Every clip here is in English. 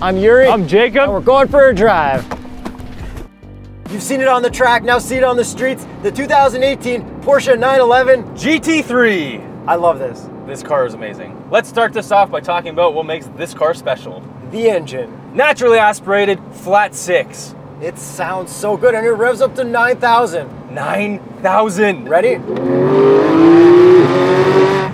I'm Yuri. I'm Jacob. And we're going for a drive. You've seen it on the track, now see it on the streets. The 2018 Porsche 911 GT3. I love this. This car is amazing. Let's start this off by talking about what makes this car special. The engine. Naturally aspirated, flat six. It sounds so good, and it revs up to 9,000. 9,000. Ready?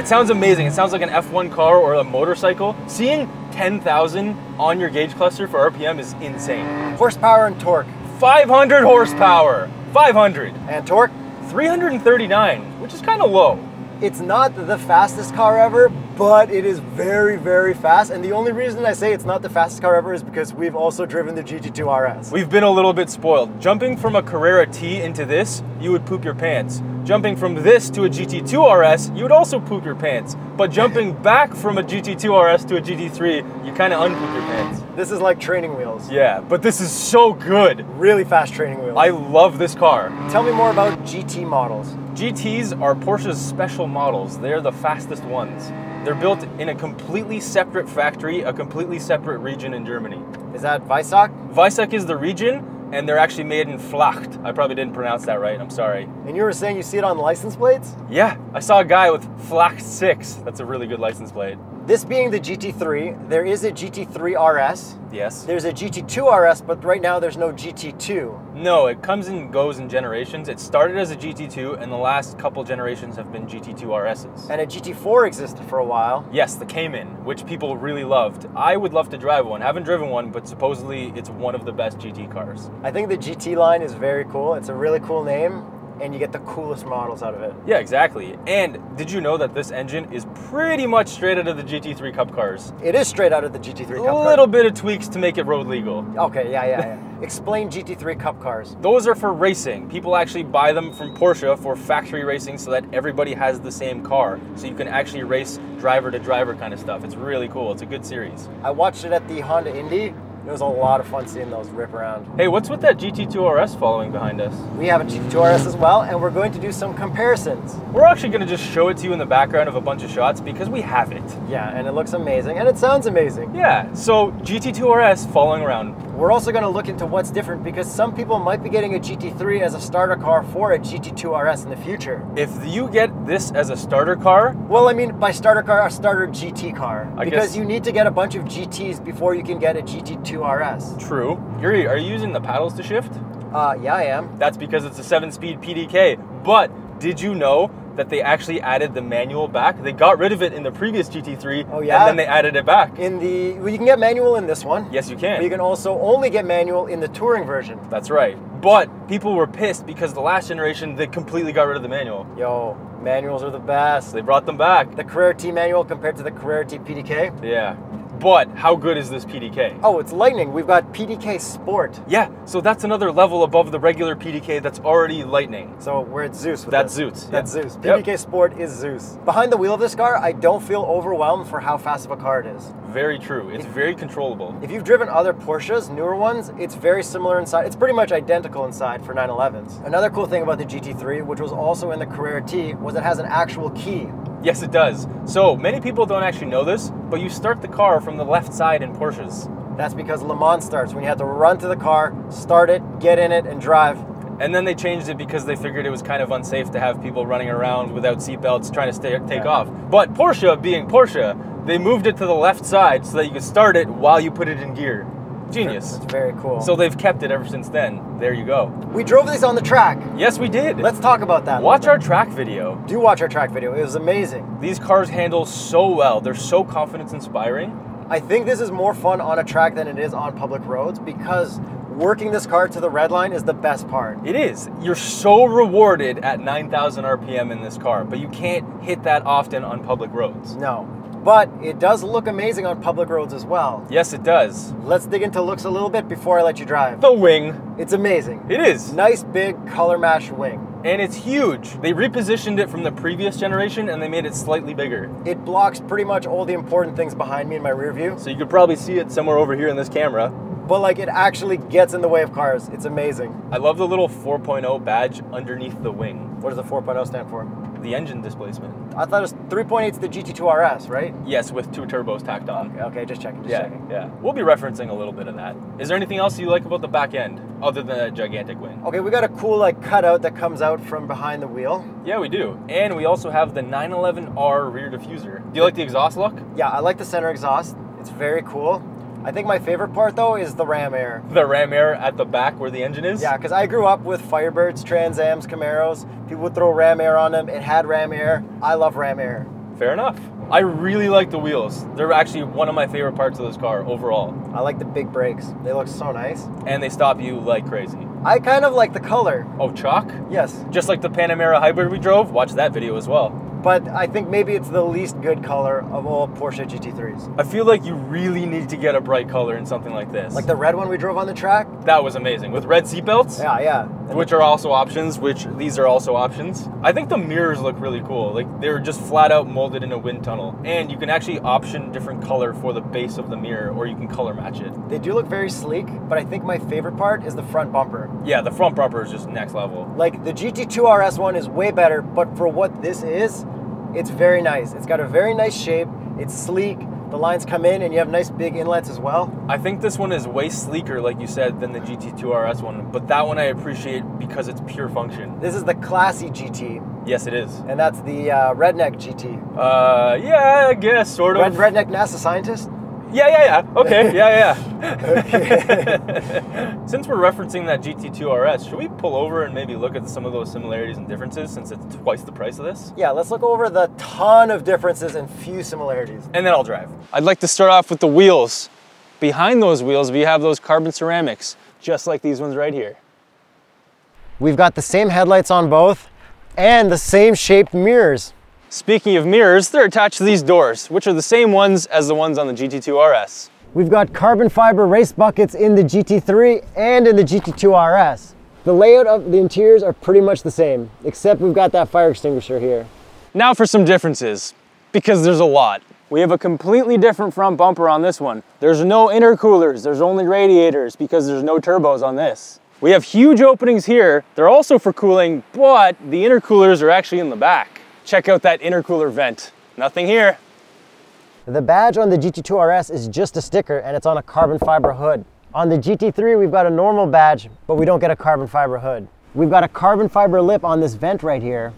It sounds amazing. It sounds like an F1 car or a motorcycle. Seeing 10,000 on your gauge cluster for RPM is insane. Horsepower and torque. 500 horsepower. 500. And torque? 339, which is kind of low. It's not the fastest car ever, but it is very, very fast. And the only reason I say it's not the fastest car ever is because we've also driven the GT2 RS. We've been a little bit spoiled. Jumping from a Carrera T into this, you would poop your pants. Jumping from this to a GT2 RS, you would also poop your pants. But jumping back from a GT2 RS to a GT3, you kind of unpoop your pants. This is like training wheels. Yeah, but this is so good. Really fast training wheels. I love this car. Tell me more about GT models. GTs are Porsche's special models. They are the fastest ones. They're built in a completely separate factory, a completely separate region in Germany. Is that Weissach? Weissach is the region, and they're actually made in Flacht. I probably didn't pronounce that right, I'm sorry. And you were saying you see it on license plates? Yeah, I saw a guy with Flacht 6. That's a really good license plate. This being the GT3, there is a GT3 RS. Yes. There's a GT2 RS, but right now there's no GT2. No, it comes and goes in generations. It started as a GT2, and the last couple generations have been GT2 RSs. And a GT4 existed for a while. Yes, the Cayman, which people really loved. I would love to drive one. Haven't driven one, but supposedly it's one of the best GT cars. I think the GT line is very cool. It's a really cool name, and you get the coolest models out of it. Yeah, exactly. And did you know that this engine is pretty much straight out of the GT3 Cup cars? It is straight out of the GT3 Cup cars. A little bit of tweaks to make it road legal. Okay, yeah. Explain GT3 Cup cars. Those are for racing. People actually buy them from Porsche for factory racing so that everybody has the same car. So you can actually race driver to driver kind of stuff. It's really cool. It's a good series. I watched it at the Honda Indy. It was a lot of fun seeing those rip around. Hey, what's with that GT2 RS following behind us? We have a GT2 RS as well, and we're going to do some comparisons. We're actually going to just show it to you in the background of a bunch of shots because we have it. Yeah, and it looks amazing, and it sounds amazing. Yeah, so GT2 RS following around. We're also going to look into what's different because some people might be getting a GT3 as a starter car for a GT2 RS in the future. If you get this as a starter car... Well, I mean by starter car, a starter GT car. I because guess, you need to get a bunch of GTs before you can get a GT2 RS. True. Yuri, are you using the paddles to shift? Yeah, I am. That's because it's a 7-speed PDK. But did you know that they actually added the manual back? They got rid of it in the previous GT3, oh, yeah? And then they added it back. Well, you can get manual in this one. Yes, you can. But you can also only get manual in the touring version. That's right. But people were pissed because the last generation, they completely got rid of the manual. Yo, manuals are the best. They brought them back. The Carrera T manual compared to the Carrera T PDK. Yeah. But how good is this PDK? Oh, it's lightning. We've got PDK Sport. Yeah, so that's another level above the regular PDK that's already lightning. So we're at Zeus with That's this. Zeus. That's Zeus. PDK Sport is Zeus. Behind the wheel of this car, I don't feel overwhelmed for how fast of a car it is. Very true. It's very controllable. If you've driven other Porsches, newer ones, it's very similar inside. It's pretty much identical inside for 911s. Another cool thing about the GT3, which was also in the Carrera T, was it has an actual key. Yes, it does. So many people don't actually know this, but you start the car from the left side in Porsches. That's because Le Mans starts when you have to run to the car, start it, get in it, and drive. And then they changed it because they figured it was kind of unsafe to have people running around without seatbelts trying to take off. But Porsche, being Porsche, they moved it to the left side so that you could start it while you put it in gear. Genius. That's very cool. So they've kept it ever since then. There you go. We drove these on the track. Yes, we did. Let's talk about that. Watch our track video. Do watch our track video. It was amazing. These cars handle so well. They're so confidence-inspiring. I think this is more fun on a track than it is on public roads because working this car to the red line is the best part. It is. You're so rewarded at 9,000 RPM in this car, but you can't hit that often on public roads. No. But it does look amazing on public roads as well. Yes, it does. Let's dig into looks a little bit before I let you drive. The wing. It's amazing. It is. Nice, big, color matched wing. And it's huge. They repositioned it from the previous generation and they made it slightly bigger. It blocks pretty much all the important things behind me in my rear view. So you could probably see it somewhere over here in this camera. But like it actually gets in the way of cars. It's amazing. I love the little 4.0 badge underneath the wing. What does the 4.0 stand for? the engine displacement. I thought it was 3.8's the GT2 RS, right? Yes, with 2 turbos tacked on. Okay, just checking, checking. Yeah, we'll be referencing a little bit of that. Is there anything else you like about the back end, other than that gigantic wing? Okay, we got a cool like cutout that comes out from behind the wheel. Yeah, we do. And we also have the 911R rear diffuser. Do you like the exhaust look? Yeah, I like the center exhaust. It's very cool. I think my favorite part though is the ram air. The ram air at the back where the engine is? Yeah, because I grew up with Firebirds, Trans Ams, Camaros. People would throw ram air on them. It had ram air. I love ram air. Fair enough. I really like the wheels. They're actually one of my favorite parts of this car overall. I like the big brakes. They look so nice. And they stop you like crazy. I kind of like the color. Oh, chalk? Yes. Just like the Panamera hybrid we drove? Watch that video as well. But I think maybe it's the least good color of all Porsche GT3s. I feel like you really need to get a bright color in something like this. Like the red one we drove on the track? That was amazing. With red seatbelts? Yeah. Which are also options, which these are also options. I think the mirrors look really cool. Like they're just flat out molded in a wind tunnel. And you can actually option different color for the base of the mirror, or you can color match it. They do look very sleek, but I think my favorite part is the front bumper. Yeah, the front bumper is just next level. Like the GT2 RS one is way better, but for what this is, it's very nice. It's got a very nice shape. It's sleek. The lines come in and you have nice big inlets as well. I think this one is way sleeker, like you said, than the GT2 RS one, but that one I appreciate because it's pure function. This is the classy GT. Yes, it is. And that's the redneck GT. Yeah, I guess, sort of. Redneck NASA scientist? Yeah. Okay, yeah. Okay. Since we're referencing that GT2 RS, should we pull over and maybe look at some of those similarities and differences, since it's twice the price of this? Yeah, let's look over the ton of differences and few similarities. And then I'll drive. I'd like to start off with the wheels. Behind those wheels, we have those carbon ceramics, just like these ones right here. We've got the same headlights on both and the same shaped mirrors. Speaking of mirrors, they're attached to these doors, which are the same ones as the ones on the GT2 RS. We've got carbon fiber race buckets in the GT3 and in the GT2 RS. The layout of the interiors are pretty much the same, except we've got that fire extinguisher here. Now for some differences, because there's a lot. We have a completely different front bumper on this one. There's no intercoolers, there's only radiators because there's no turbos on this. We have huge openings here. They're also for cooling, but the intercoolers are actually in the back. Check out that intercooler vent. Nothing here. The badge on the GT2 RS is just a sticker and it's on a carbon fiber hood. On the GT3, we've got a normal badge, but we don't get a carbon fiber hood. We've got a carbon fiber lip on this vent right here,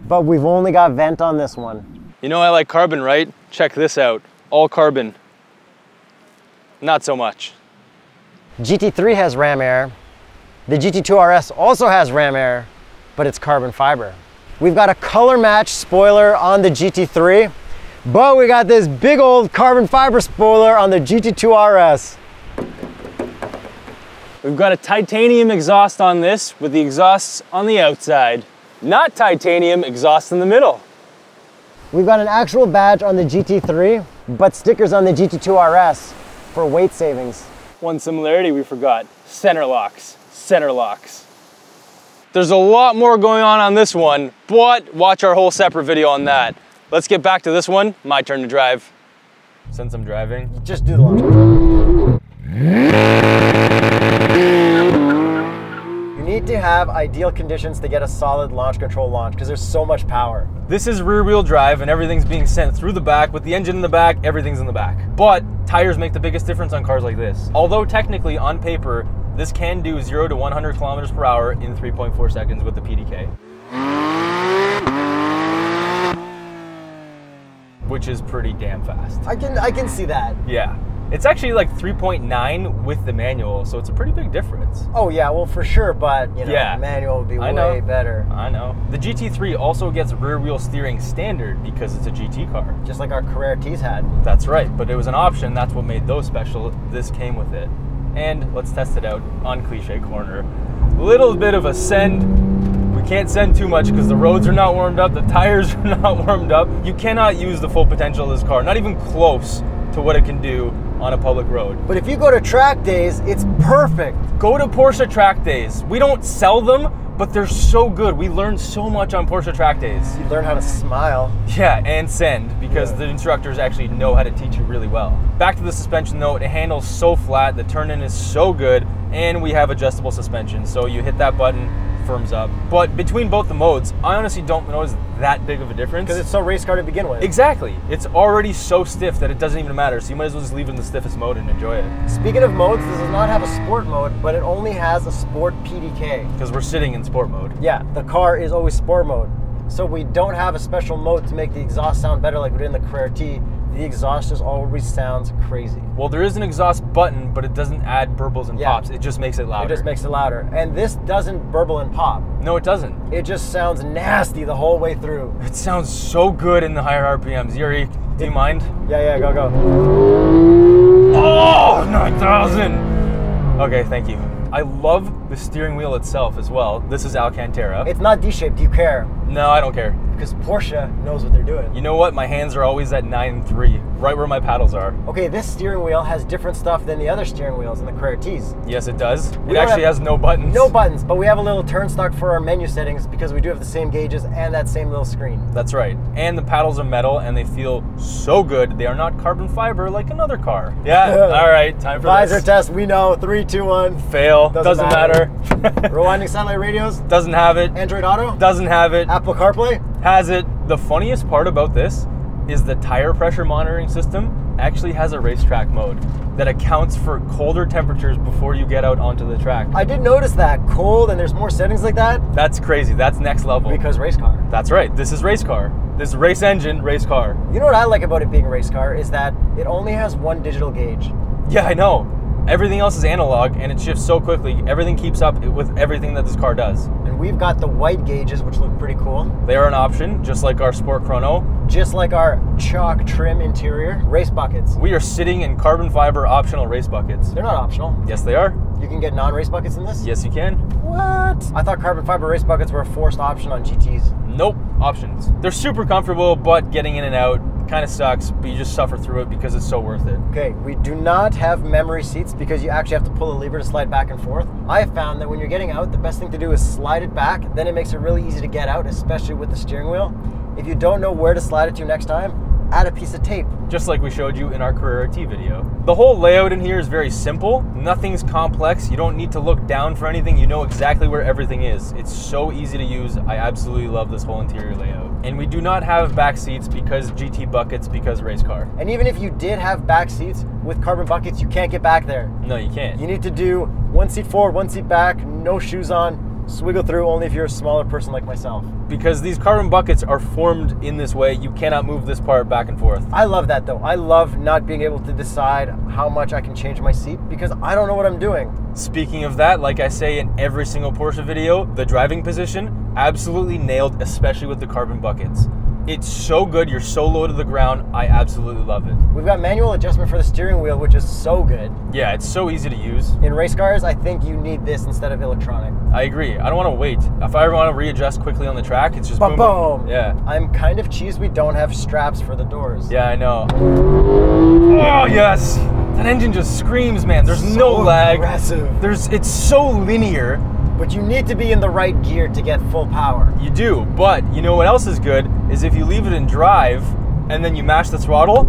but we've only got vent on this one. You know I like carbon, right? Check this out. All carbon. Not so much. GT3 has ram air. The GT2 RS also has ram air, but it's carbon fiber. We've got a color match spoiler on the GT3, but we got this big old carbon fiber spoiler on the GT2 RS. We've got a titanium exhaust on this with the exhausts on the outside. Not titanium, exhaust in the middle. We've got an actual badge on the GT3, but stickers on the GT2 RS for weight savings. One similarity we forgot, center locks, center locks. There's a lot more going on this one, but watch our whole separate video on that. Let's get back to this one, my turn to drive. Since I'm driving, just do the launch control. You need to have ideal conditions to get a solid launch control launch because there's so much power. This is rear wheel drive and everything's being sent through the back. With the engine in the back, everything's in the back. But tires make the biggest difference on cars like this. Although technically on paper, this can do 0 to 100 kilometers per hour in 3.4 seconds with the PDK. Which is pretty damn fast. I can see that. Yeah. It's actually like 3.9 with the manual, so it's a pretty big difference. Oh yeah, well for sure, but you know, yeah. Manual would be way better. I know. The GT3 also gets rear wheel steering standard because it's a GT car. Just like our Carrera T's had. That's right, but it was an option, that's what made those special. This came with it. And let's test it out on Cliche Corner. Little bit of a send. We can't send too much because the roads are not warmed up, the tires are not warmed up. You cannot use the full potential of this car, not even close to what it can do on a public road. But if you go to track days, it's perfect. Go to Porsche track days. We don't sell them, but they're so good. We learn so much on Porsche track days. You learn how to smile. Yeah, and send, because the instructors actually know how to teach you really well. Back to the suspension though, it handles so flat, the turn-in is so good, and we have adjustable suspension. So you hit that button, firms up. But between both the modes, I honestly don't notice that big of a difference. Because it's so race car to begin with. Exactly. It's already so stiff that it doesn't even matter. So you might as well just leave it in the stiffest mode and enjoy it. Speaking of modes, this does not have a sport mode, but it only has a sport PDK. Because we're sitting in sport mode. Yeah, the car is always sport mode. So we don't have a special mode to make the exhaust sound better like we did in the Carrera T. The exhaust just always sounds crazy. Well, there is an exhaust button, but it doesn't add burbles and pops. It just makes it louder. It just makes it louder. And this doesn't burble and pop. No, it doesn't. It just sounds nasty the whole way through. It sounds so good in the higher RPMs. Yuri, do you mind? Yeah, go. Oh, 9,000! Okay, thank you. I love the steering wheel itself as well. This is Alcantara. It's not D-shaped. Do you care? No, I don't care. Because Porsche knows what they're doing. You know what? My hands are always at 9 and 3, right where my paddles are. Okay, this steering wheel has different stuff than the other steering wheels in the Carrera Ts. Yes, it does. It actually has no buttons. No buttons, but we have a little turnstock for our menu settings because we do have the same gauges and that same little screen. That's right. And the paddles are metal and they feel so good. They are not carbon fiber like another car. Yeah, all right, time for Visor this. test, we know. 3, 2, 1. Fail. Doesn't matter. Rewinding satellite radios. Doesn't have it. Android Auto. Doesn't have it. Apple CarPlay. Has it. The funniest part about this is the tire pressure monitoring system actually has a racetrack mode that accounts for colder temperatures before you get out onto the track. I did notice that. Cold, and there's more settings like that. That's crazy. That's next level. Because race car. That's right. This is race car. This is race engine, race car. You know what I like about it being a race car is that it only has one digital gauge. Yeah, I know. Everything else is analog and it shifts so quickly. Everything keeps up with everything that this car does. And we've got the white gauges, which look pretty cool. They are an option, just like our Sport Chrono. Just like our chalk trim interior. Race buckets. We are sitting in carbon fiber optional race buckets. They're not optional. Yes, they are. You can get non-race buckets in this? Yes, you can. What? I thought carbon fiber race buckets were a forced option on GTs. Nope, options. They're super comfortable, but getting in and out kind of sucks, but you just suffer through it because it's so worth it. Okay, we do not have memory seats because you actually have to pull a lever to slide back and forth. I have found that when you're getting out, the best thing to do is slide it back. Then it makes it really easy to get out, especially with the steering wheel. If you don't know where to slide it to next time, add a piece of tape. Just like we showed you in our Carrera T video. The whole layout in here is very simple. Nothing's complex. You don't need to look down for anything. You know exactly where everything is. It's so easy to use. I absolutely love this whole interior layout. And we do not have back seats because GT buckets, because race car. And even if you did have back seats with carbon buckets, you can't get back there. No, you can't. You need to do one seat forward, one seat back, no shoes on, swiggle through only if you're a smaller person like myself. Because these carbon buckets are formed in this way, you cannot move this part back and forth. I love that though. I love not being able to decide how much I can change my seat because I don't know what I'm doing. Speaking of that, like I say in every single Porsche video, the driving position, absolutely nailed, especially with the carbon buckets. It's so good, you're so low to the ground, I absolutely love it. We've got manual adjustment for the steering wheel, which is so good. Yeah, it's so easy to use. In race cars, I think you need this instead of electronic. I agree. I don't want to wait. If I ever want to readjust quickly on the track, it's just boom, boom. Yeah. I'm kind of cheesed we don't have straps for the doors. Yeah, I know. Oh, yes. That engine just screams, man. There's so no lag. Aggressive. It's so linear. But you need to be in the right gear to get full power. You do, but you know what else is good? Is if you leave it in drive and then you mash the throttle,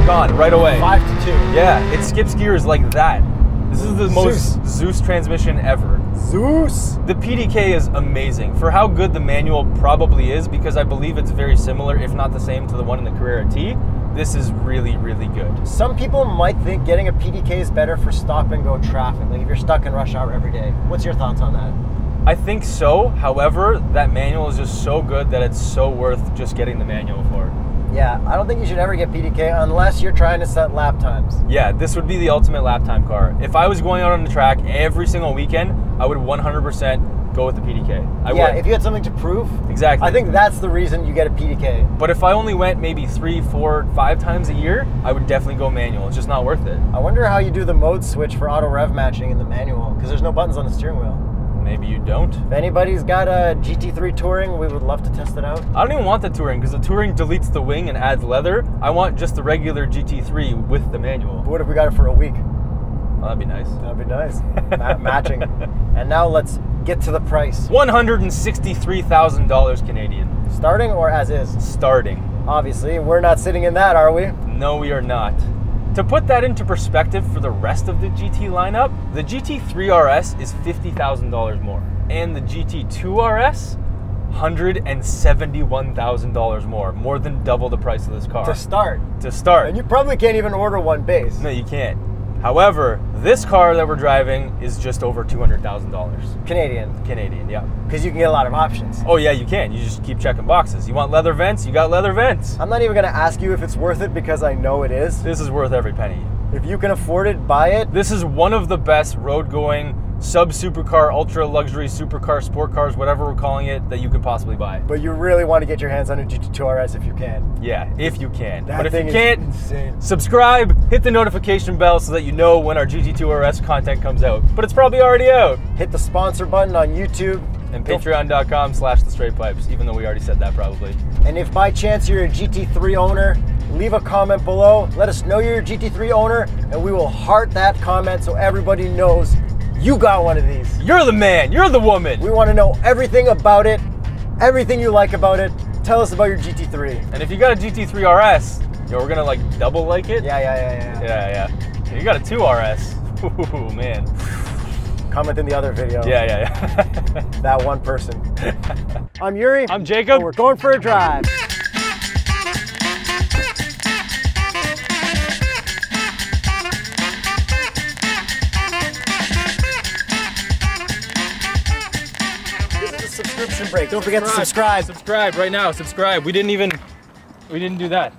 gone right away. 5 to 2. Yeah, it skips gears like that. This is the most Zeus transmission ever. Zeus! The PDK is amazing for how good the manual probably is, because I believe it's very similar, if not the same, to the one in the Carrera T. This is really, really good. Some people might think getting a PDK is better for stop and go traffic, like if you're stuck in rush hour every day. What's your thoughts on that? I think so. However, that manual is just so good that it's so worth just getting the manual for. Yeah, I don't think you should ever get PDK unless you're trying to set lap times. Yeah, this would be the ultimate lap time car. If I was going out on the track every single weekend, I would 100% go with the PDK. I would. If you had something to prove. Exactly. I think that's the reason you get a PDK. But if I only went maybe 3, 4, 5 times a year, I would definitely go manual. It's just not worth it. I wonder how you do the mode switch for auto rev matching in the manual, because there's no buttons on the steering wheel. Maybe you don't. If anybody's got a GT3 Touring, we would love to test it out. I don't even want the Touring, because the Touring deletes the wing and adds leather. I want just the regular GT3 with the manual. But what if we got it for a week? Well, that'd be nice. That'd be nice. Matching. And now let's get to the price. $163,000 Canadian. Starting or as is? Starting. Obviously, we're not sitting in that, are we? No, we are not. To put that into perspective for the rest of the GT lineup, the GT3 RS is $50,000 more. and the GT2 RS, $171,000 more than double the price of this car. To start. To start. And you probably can't even order one base. No, you can't. However, this car that we're driving is just over $200,000. Canadian. Canadian, yeah. Because you can get a lot of options. Oh yeah, you can. You just keep checking boxes. You want leather vents? You got leather vents. I'm not even gonna ask you if it's worth it because I know it is. This is worth every penny. If you can afford it, buy it. This is one of the best road-going sub-supercar, ultra-luxury supercar, sport cars, whatever we're calling it, that you can possibly buy. But you really want to get your hands on a GT2 RS if you can. Yeah, if you can. That but if thing you can't, is insane. Subscribe, hit the notification bell so that you know when our GT2 RS content comes out. But it's probably already out. Hit the sponsor button on YouTube. And patreon.com/TheStraightPipes, even though we already said that probably. And if by chance you're a GT3 owner, leave a comment below. Let us know you're a GT3 owner, and we will heart that comment so everybody knows you got one of these. You're the man, you're the woman. We want to know everything about it, everything you like about it. Tell us about your GT3. And if you got a GT3 RS, yo, we're gonna like double like it? Yeah. You got a 2 RS. Ooh, man. Comment in the other video. Yeah. That one person. I'm Yuri. I'm Jacob. And we're going for a drive. This is a subscription break. Don't forget to subscribe. Subscribe right now. Subscribe. We didn't do that.